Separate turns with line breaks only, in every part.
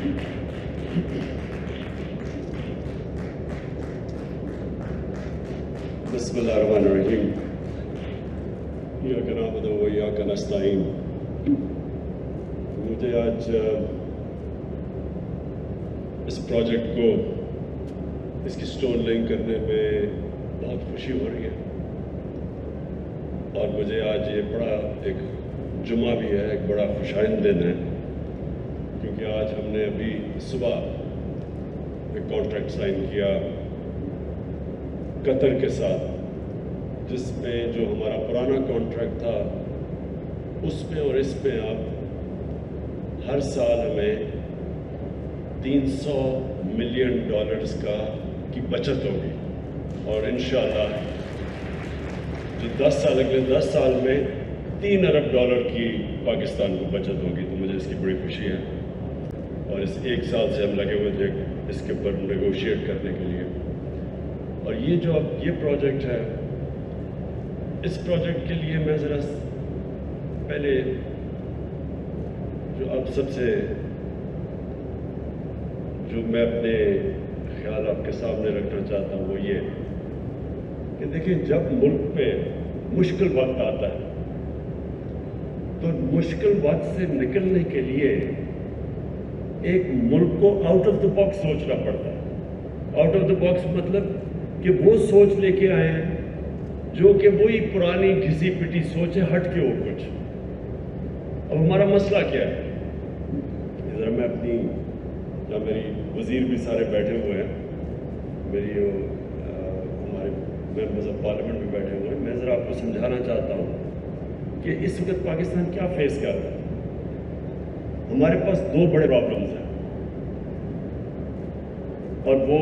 بسم اللہ الرحمن الرحیم ایاک نعبد و ایاک نستعین. مجھے آج اس پروجیکٹ کو اس کی سٹون لیئنگ کرنے میں بہت خوشی ہو رہی ہے، اور مجھے آج یہ بڑا ایک جمعہ بھی ہے، ایک بڑا خوشائند دن ہے، کیونکہ آج ہم نے ابھی صبح ایک کانٹریکٹ سائن کیا قطر کے ساتھ، جس میں جو ہمارا پرانا کانٹریکٹ تھا اس میں اور اس میں اب ہر سال ہمیں $300 ملین کی بچت ہوگی، اور انشاءاللہ جو 10 سال اگلے 10 سال میں $3 ارب کی پاکستان کو بچت ہوگی. تو مجھے اس کی بڑی خوشی ہے، اور اس 1 سال سے ہم لگے ہوئے تھے اس کے اوپر نیگوشیٹ کرنے کے لیے. اور یہ جو اب یہ پروجیکٹ ہے، اس پروجیکٹ کے لیے میں ذرا پہلے جو اب سب سے جو میں اپنے خیال آپ کے سامنے رکھنا چاہتا ہوں وہ یہ کہ دیکھیں، جب ملک پہ مشکل وقت آتا ہے تو مشکل وقت سے نکلنے کے لیے ایک ملک کو آؤٹ آف دا باکس سوچنا پڑتا ہے. آؤٹ آف دا باکس مطلب کہ وہ سوچ لے کے آئے ہیں جو کہ وہی پرانی گھسی پٹی سوچ ہے، ہٹ کے اور کچھ. اب ہمارا مسئلہ کیا ہے؟ ذرا میں اپنی میری وزیر بھی سارے بیٹھے ہوئے ہیں، میری ہمارے ممبرز آف پارلیمنٹ بھی بیٹھے ہوئے ہیں، میں ذرا آپ کو سمجھانا چاہتا ہوں کہ اس وقت پاکستان کیا فیس کر رہا ہے. ہمارے پاس 2 بڑے پرابلمز ہیں، اور وہ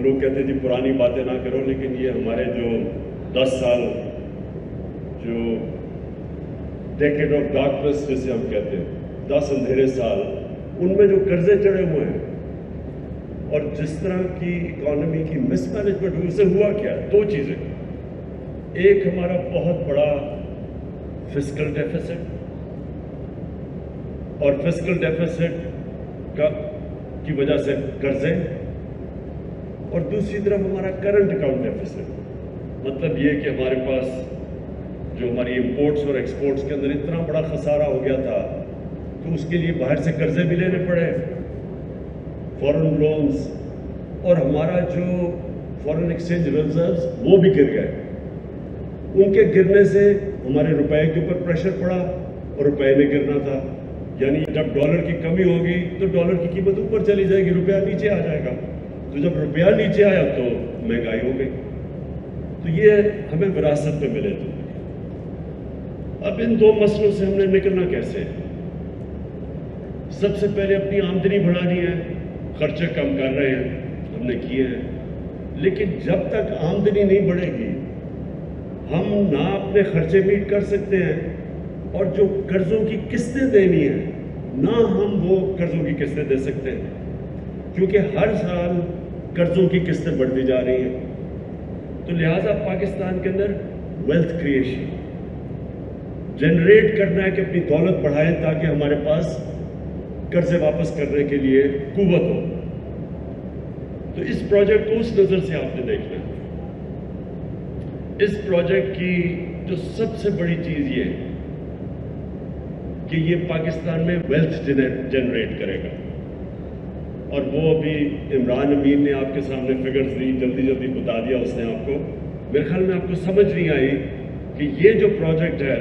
لوگ کہتے ہیں جی پرانی باتیں نہ کرو، لیکن یہ ہمارے جو 10 سال جو ڈیکیڈ آف ڈارکنس جسے ہم کہتے ہیں، 10 اندھیرے سال، ان میں جو قرضے چڑھے ہوئے ہیں اور جس طرح کی اکانومی کی مس مینجمنٹ ہوئی، اسے ہوا کیا؟ 2 چیزیں. ایک ہمارا بہت بڑا فسکل ڈیفیسٹ، اور فسکل ڈیفیسٹ کی وجہ سے قرضے، اور دوسری طرف ہمارا کرنٹ اکاؤنٹ ڈیفیسٹ. مطلب یہ کہ ہمارے پاس جو ہماری امپورٹس اور ایکسپورٹس کے اندر اتنا بڑا خسارہ ہو گیا تھا تو اس کے لیے باہر سے قرضے بھی لینے پڑے، فورن لونز، اور ہمارا جو فورن ایکسچینج ریزروز وہ بھی گر گئے. ان کے گرنے سے ہمارے روپے کے اوپر پریشر پڑا، اور روپے نے گرنا تھا. یعنی جب ڈالر کی کمی ہوگی تو ڈالر کی قیمت اوپر چلی جائے گی، روپیہ نیچے آ جائے گا. تو جب روپیہ نیچے آیا تو مہنگائی ہو گئی. تو یہ ہمیں وراثت پہ ملے تھے. اب ان 2 مسئلوں سے ہم نے نکلنا کیسے؟ سب سے پہلے اپنی آمدنی بڑھانی ہے. خرچے کم کر رہے ہیں، ہم نے کیے ہیں، لیکن جب تک آمدنی نہیں بڑھے گی ہم نہ اپنے خرچے میٹ کر سکتے ہیں، اور جو قرضوں کی قسطیں دینی ہیں نہ ہم وہ قرضوں کی قسطیں دے سکتے ہیں، کیونکہ ہر سال قرضوں کی قسطیں بڑھتی جا رہی ہیں. تو لہٰذا پاکستان کے اندر ویلتھ کریشن جنریٹ کرنا ہے کہ اپنی دولت بڑھائیں تاکہ ہمارے پاس قرضے واپس کرنے کے لیے قوت ہو. تو اس پروجیکٹ کو اس نظر سے آپ نے دیکھنا ہے. اس پروجیکٹ کی جو سب سے بڑی چیز یہ ہے کہ یہ پاکستان میں ویلتھ جنریٹ کرے گا، اور وہ ابھی عمران امین نے آپ کے سامنے فگرز دی، جلدی بتا دیا اس نے آپ کو. میرے خیال میں آپ کو سمجھ نہیں آئی کہ یہ جو پروجیکٹ ہے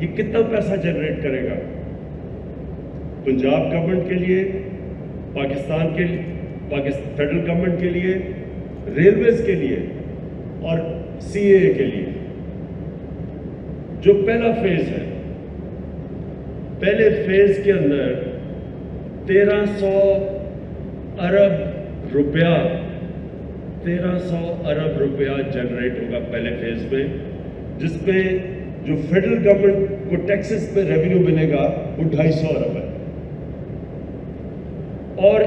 یہ کتنا پیسہ جنریٹ کرے گا پنجاب گورنمنٹ کے لیے، پاکستان کے فیڈرل گورنمنٹ کے لیے، ریلویز کے لیے، اور CAA کے لیے. جو پہلا فیز ہے، پہلے فیز کے اندر 1300 ارب روپیہ جنریٹ ہوگا پہلے فیز میں، جس میں جو فیڈرل گورنمنٹ کو ٹیکسز پہ ریونیو ملے گا وہ 250 ارب ہے. اور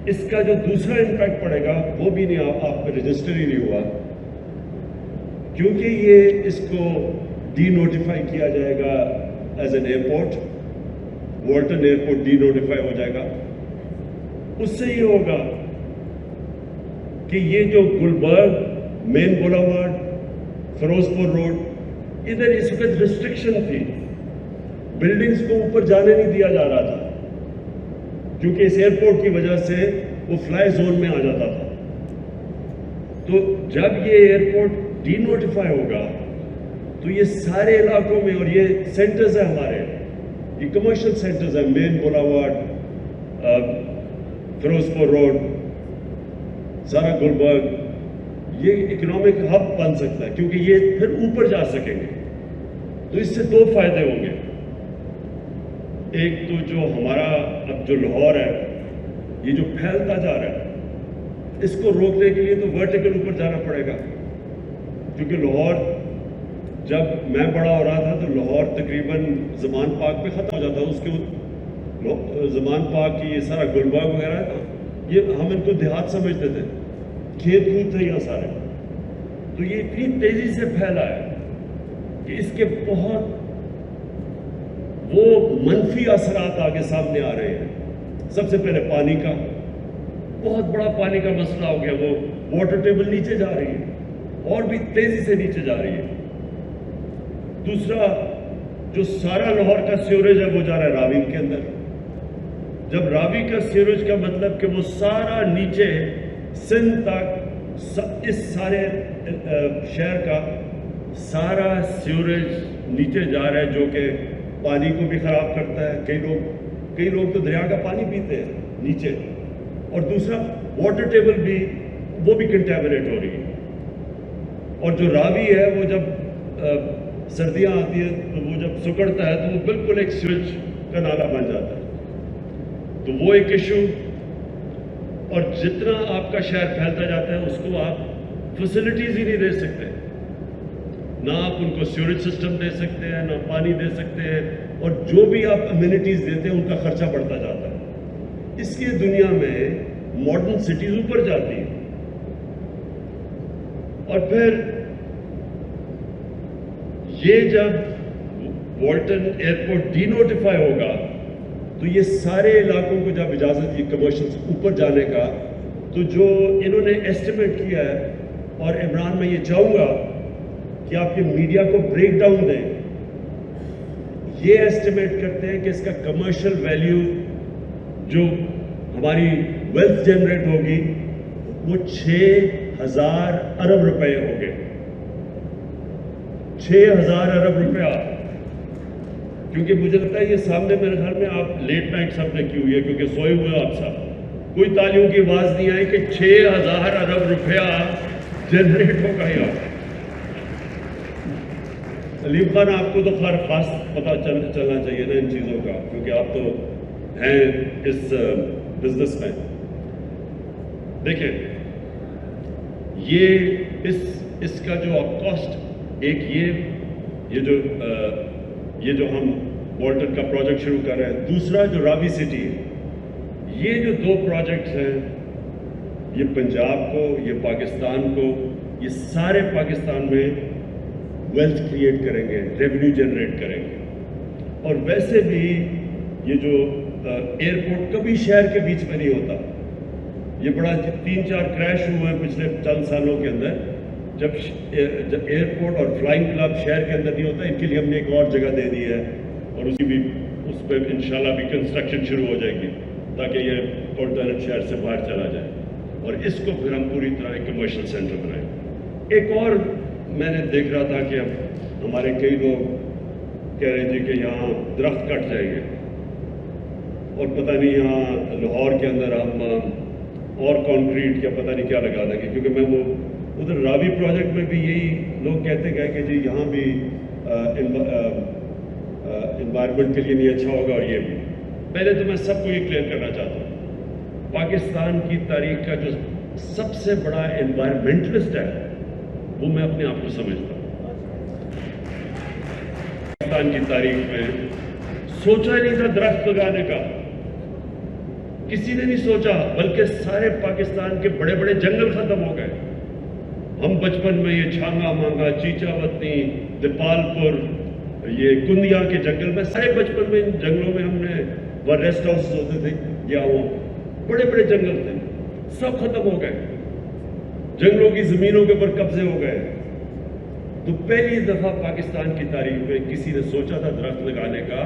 اس کا جو دوسرا امپیکٹ پڑے گا وہ بھی نہیں، آپ پہ رجسٹر ہی نہیں ہوا، کیونکہ یہ اس کو ڈی نوٹیفائی کیا جائے گا as an airport. Walton airport denotify ہو جائے گا. اس سے یہ ہوگا کہ یہ جو گلبرگ مین بولاوارڈ فیروز پور روڈ ادھر اس وقت ریسٹرکشن تھی, بلڈنگز کو اوپر جانے نہیں دیا جا رہا تھا کیونکہ اس ایئرپورٹ کی وجہ سے وہ فلائی زون میں آ جاتا تھا. تو جب یہ ایئرپورٹ ڈی نوٹیفائی ہوگا تو یہ سارے علاقوں میں, اور یہ سینٹرز ہیں ہمارے, یہ کمرشل سینٹرز ہیں, مین بولاوارڈ, فیروز پور روڈ, سارا گلبرگ, یہ اکنامک ہب بن سکتا ہے کیونکہ یہ پھر اوپر جا سکیں گے. تو اس سے دو فائدے ہوں گے. ایک تو جو ہمارا اب جو لاہور ہے یہ جو پھیلتا جا رہا ہے اس کو روکنے کے لیے تو ورٹیکل اوپر جانا پڑے گا, کیونکہ لاہور جب میں بڑا ہو رہا تھا تو لاہور تقریباً زمان پاک پہ ختم ہو جاتا, اس کے زمان پاک کی یہ سارا گلبرگ وغیرہ تھا, یہ ہم ان کو دیہات سمجھتے تھے, کھیت کود تھے یہاں سارے. تو یہ اتنی تیزی سے پھیلا ہے کہ اس کے بہت وہ منفی اثرات آگے سامنے آ رہے ہیں. سب سے پہلے پانی کا, بہت بڑا پانی کا مسئلہ ہو گیا, وہ واٹر ٹیبل نیچے جا رہی ہے اور بھی تیزی سے نیچے جا رہی ہے. دوسرا جو سارا لاہور کا سیوریج ہے وہ جا رہا ہے راوی کے اندر. جب راوی کا سیوریج کا مطلب کہ وہ سارا نیچے سندھ تک اس سارے شہر کا سارا سیوریج نیچے جا رہا ہے جو کہ پانی کو بھی خراب کرتا ہے. کئی لوگ تو دریا کا پانی پیتے ہیں نیچے, اور دوسرا واٹر ٹیبل بھی وہ بھی کنٹامنیٹ ہو رہی ہے. اور جو راوی ہے وہ جب سردیاں آتی ہیں تو وہ جب سکڑتا ہے تو وہ بالکل ایک سوئچ کا نالا بن جاتا ہے. تو وہ ایک ایشو. اور جتنا آپ کا شہر پھیلتا جاتا ہے اس کو آپ فیسلٹیز ہی نہیں دے سکتے, نہ آپ ان کو سیوریج سسٹم دے سکتے ہیں, نہ پانی دے سکتے ہیں, اور جو بھی آپ امیونٹیز دیتے ہیں ان کا خرچہ بڑھتا جاتا ہے. اس لیے دنیا میں ماڈرن سٹیز اوپر جاتی ہیں. اور پھر یہ جب والٹن ایئرپورٹ ڈی نوٹیفائی ہوگا تو یہ سارے علاقوں کو جب اجازت دی کمرشل اوپر جانے کا, تو جو انہوں نے ایسٹیمیٹ کیا ہے, اور عمران میں یہ چاہوں گا کہ آپ کے میڈیا کو بریک ڈاؤن دیں, یہ ایسٹیمیٹ کرتے ہیں کہ اس کا کمرشل ویلیو جو ہماری ویلتھ جنریٹ ہوگی وہ 6,000 ارب روپے ہو گئے. 6,000 ارب روپیہ. کیونکہ مجھے لگتا ہے یہ سامنے میرے خیال میں آپ لیٹ نائٹ سب نے کی ہوئی ہے کیونکہ سوئے ہوئے آپ سب, کوئی تالیوں کی آواز نہیں آئی کہ 6,000 ارب روپیہ جنریٹ ہوگا. یار علیم خان آپ کو تو خاص پتہ چلنا چاہیے نا ان چیزوں کا, کیونکہ آپ تو ہیں اس بزنس میں. دیکھیں یہ اس کا جو کاسٹ, ایک یہ جو ہم والٹن کا پروجیکٹ شروع کر رہے ہیں, دوسرا جو راوی سٹی ہے, یہ جو دو پروجیکٹس ہیں یہ پنجاب کو, یہ پاکستان کو, یہ سارے پاکستان میں ویلتھ کریٹ کریں گے, ریونیو جنریٹ کریں گے. اور ویسے بھی یہ جو ایئرپورٹ کبھی شہر کے بیچ میں نہیں ہوتا, یہ بڑا 3-4 کریش ہوئے ہیں پچھلے چند سالوں کے اندر, جب ایئرپورٹ اور فلائنگ کلب شہر کے اندر نہیں ہوتا. ان کے لیے ہم نے ایک اور جگہ دے دی ہے اور اس پہ انشاءاللہ بھی کنسٹرکشن شروع ہو جائے گی تاکہ یہ آلٹرنیٹ شہر سے باہر چلا جائے, اور اس کو پھر ہم پوری طرح ایک کمرشل سینٹر بنائیں. ایک اور میں نے دیکھ رہا تھا کہ ہمارے کئی لوگ کہہ رہے تھے کہ یہاں درخت کٹ جائیں گے, اور پتہ نہیں یہاں لاہور کے اندر ہم اور کانکریٹ یا پتہ نہیں کیا لگا دیں گے, کیونکہ میں وہ ادھر راوی پروجیکٹ میں بھی یہی لوگ کہتے گئے کہ جی یہاں بھی انوائرمنٹ کے لیے نہیں اچھا ہوگا. اور یہ بھی پہلے تو میں سب کو یہ کلیئر کرنا چاہتا ہوں, پاکستان کی تاریخ کا جو سب سے بڑا انوائرمنٹلسٹ ہے وہ میں اپنے آپ کو سمجھتا ہوں. پاکستان کی تاریخ میں سوچا ہی نہیں تھا درخت لگانے کا, کسی نے نہیں سوچا, بلکہ سارے پاکستان کے بڑے بڑے جنگل ختم ہو گئے. ہم بچپن میں یہ چھانگا مانگا, چیچا وطنی, دیپال پور, یہ کندیاں کے جنگل میں، سارے بچپن میں ان جنگلوں میں ہم نے، وہ ریسٹ ہاؤس ہوتے تھے یا وہ بڑے بڑے جنگل تھے، سب ختم ہو گئے، جنگلوں کی زمینوں کے اوپر قبضے ہو گئے. تو پہلی دفعہ پاکستان کی تاریخ میں کسی نے سوچا تھا درخت لگانے کا،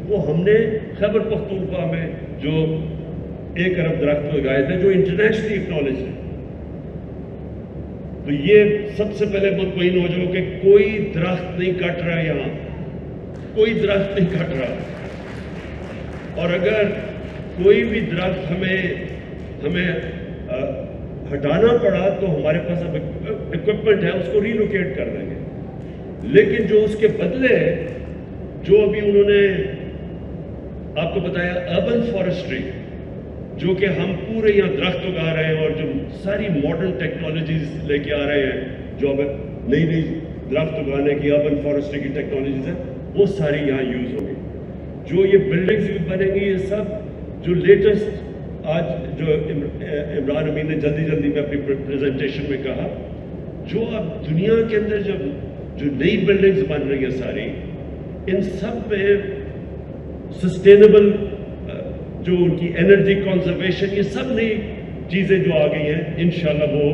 وہ ہم نے خیبر پختونخوا میں جو 1 ارب درخت لگائے تھے، جو انٹرنیشنلی اکنالج ہے. تو یہ سب سے پہلے مطمئن ہو جاؤ کہ کوئی درخت نہیں کٹ رہا، یہاں کوئی درخت نہیں کٹ رہا. اور اگر کوئی بھی درخت ہمیں ہٹانا پڑا تو ہمارے پاس اب اکوپمنٹ ہے، اس کو ریلوکیٹ کر دیں گے. لیکن جو اس کے بدلے جو ابھی انہوں نے آپ کو بتایا اربن فارسٹری، جو کہ ہم پورے یہاں درخت اگا رہے ہیں اور جو ساری ماڈرن ٹیکنالوجیز لے کے آ رہے ہیں، جو اب نئی نئی درخت اگانے کی اربن فارسٹری کی ٹیکنالوجیز ہیں، وہ ساری یہاں یوز ہوگی. جو یہ بلڈنگز بھی بنیں گی، یہ سب جو لیٹسٹ آج جو عمران امین نے جلدی میں اپنی پریزنٹیشن میں کہا، جو اب دنیا کے اندر جو نئی بلڈنگز بن رہی ہیں ساری، ان سب میں سسٹینیبل جو ان کی انرجی کنزرویشن، یہ سب نئی چیزیں جو آ گئی ہیں، انشاءاللہ وہ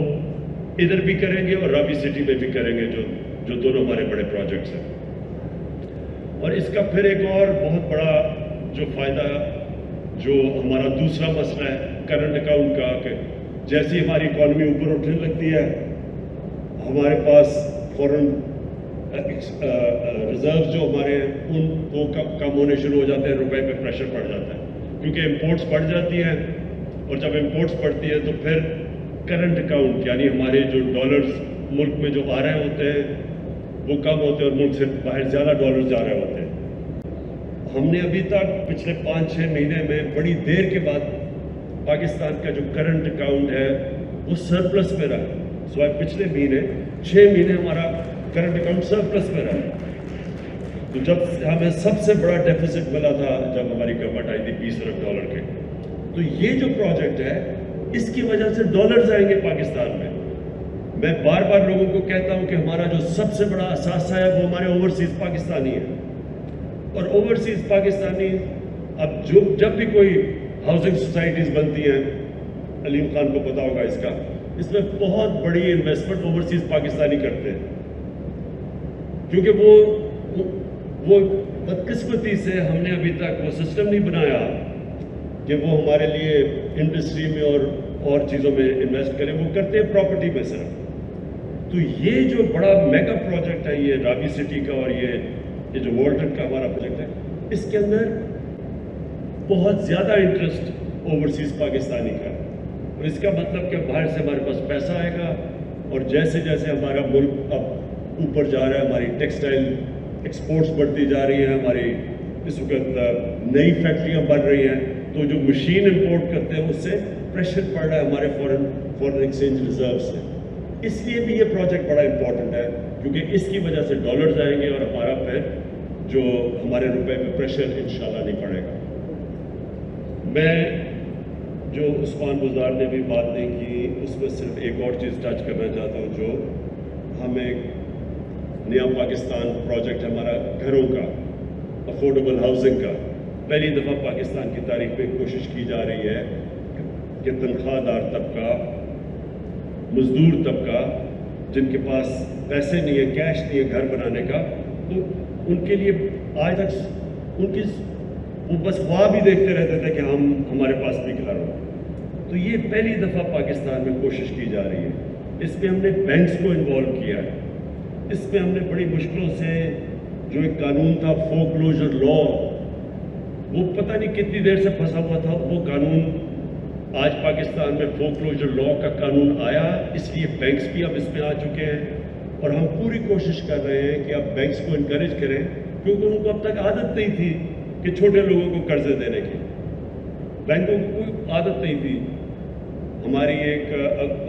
ادھر بھی کریں گے اور راوی سٹی میں بھی کریں گے، جو دونوں ہمارے بڑے پروجیکٹس ہیں. اور اس کا پھر ایک اور بہت بڑا جو فائدہ، جو ہمارا دوسرا مسئلہ ہے کرنٹ اکاؤنٹ کا، کہ جیسی ہماری اکانومی اوپر اٹھنے لگتی ہے، ہمارے پاس فورن ریزرو جو ہمارے ہیں ان کو کم ہونے شروع ہو جاتے ہیں، روپے پہ پریشر پڑ جاتا ہے، کیونکہ امپورٹس بڑھ جاتی ہیں. اور جب امپورٹس بڑھتی ہے تو پھر کرنٹ اکاؤنٹ، یعنی ہمارے جو ڈالرز ملک میں جو آ رہے ہوتے ہیں وہ کم ہوتے ہیں اور ملک سے باہر زیادہ ڈالرز جا رہے ہوتے ہیں. ہم نے ابھی تک پچھلے 5-6 مہینے میں بڑی دیر کے بعد پاکستان کا جو کرنٹ اکاؤنٹ ہے وہ سرپلس میں رہا. سوائے پچھلے مہینے 6 مہینے ہمارا کرنٹ اکاؤنٹ سرپلس میں رہا. تو جب ہمیں سب سے بڑا ڈیفیسٹ ملا تھا جب ہماری گورنمنٹ آئی تھی $20 ارب کے، تو یہ جو پروجیکٹ ہے اس کی وجہ سے ڈالرز آئیں گے پاکستان میں. میں بار بار لوگوں کو کہتا ہوں کہ ہمارا جو سب سے بڑا اثاثہ ہے وہ ہمارے اوورسیز پاکستانی ہیں. اور اوورسیز پاکستانی اب جب بھی کوئی ہاؤسنگ سوسائٹیز بنتی ہیں، علیم خان کو پتا ہوگا اس میں بہت بڑی انویسٹمنٹ اوورسیز پاکستانی کرتے ہیں، کیونکہ وہ بدقسمتی سے ہم نے ابھی تک وہ سسٹم نہیں بنایا کہ وہ ہمارے لیے انڈسٹری میں اور چیزوں میں انویسٹ کریں. وہ کرتے ہیں پراپرٹی میں صرف. تو یہ جو بڑا میگا پروجیکٹ ہے یہ راوی سٹی کا، اور یہ جو والٹن کا ہمارا پروجیکٹ ہے، اس کے اندر بہت زیادہ انٹرسٹ اوورسیز پاکستانی کا ہے. اور اس کا مطلب کہ باہر سے ہمارے پاس پیسہ آئے گا، اور جیسے جیسے ہمارا ملک اب اوپر جا رہا ہے، ہماری ٹیکسٹائل ایکسپورٹس بڑھتی جا رہی ہیں، ہماری اس وقت نئی فیکٹریاں بن رہی ہیں، تو جو مشین امپورٹ کرتے ہیں اس سے پریشر پڑ رہا ہے ہمارے فورن ایکسچینج ریزرو سے. اس لیے بھی یہ پروجیکٹ بڑا امپورٹنٹ ہے، کیونکہ اس کی وجہ سے ڈالرز آئیں گے اور ہمارا پھر جو ہمارے روپے پہ پریشر انشاءاللہ نہیں پڑے گا. میں جو عثمان گزار نے بھی بات نہیں کی، اس میں صرف ایک اور چیز ٹچ کرنا چاہتا ہوں. جو ہمیں نیا پاکستان پروجیکٹ ہمارا گھروں کا، افورڈیبل ہاؤسنگ کا، پہلی دفعہ پاکستان کی تاریخ میں کوشش کی جا رہی ہے کہ تنخواہ دار طبقہ، مزدور طبقہ جن کے پاس پیسے نہیں ہے، کیش نہیں ہے گھر بنانے کا، تو ان کے لیے آج تک وہ بس خواب بھی دیکھتے رہتے تھے کہ ہمارے پاس بھی گھر ہو. تو یہ پہلی دفعہ پاکستان میں کوشش کی جا رہی ہے. اس میں ہم نے بینکس کو انوالو کیا ہے. اس میں ہم نے بڑی مشکلوں سے جو ایک قانون تھا فورکلوزر لا، وہ پتہ نہیں کتنی دیر سے پھنسا ہوا تھا، وہ قانون آج پاکستان میں فورکلوزر لا کا قانون آیا. اس لیے بینکس بھی اب اس میں آ چکے ہیں، اور ہم پوری کوشش کر رہے ہیں کہ اب بینکس کو انکریج کریں، کیونکہ ان کو اب تک عادت نہیں تھی کہ چھوٹے لوگوں کو قرضے دینے کی. بینکوں کو کوئی عادت نہیں تھی. ہماری ایک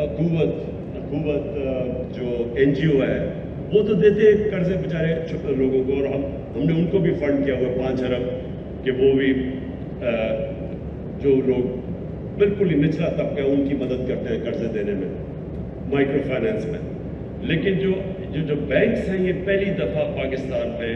اخوت جو NGO ہے وہ تو دیتے قرضے بیچارے چھوٹے لوگوں کو، اور ہم نے ان کو بھی فنڈ کیا ہوا 5 ارب کہ وہ بھی جو لوگ بالکل ہی نچلا طبقہ ہے ان کی مدد کرتے ہیں قرضے دینے میں، مائکرو فائنینس میں. لیکن جو بینکس ہیں یہ پہلی دفعہ پاکستان میں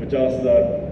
50,000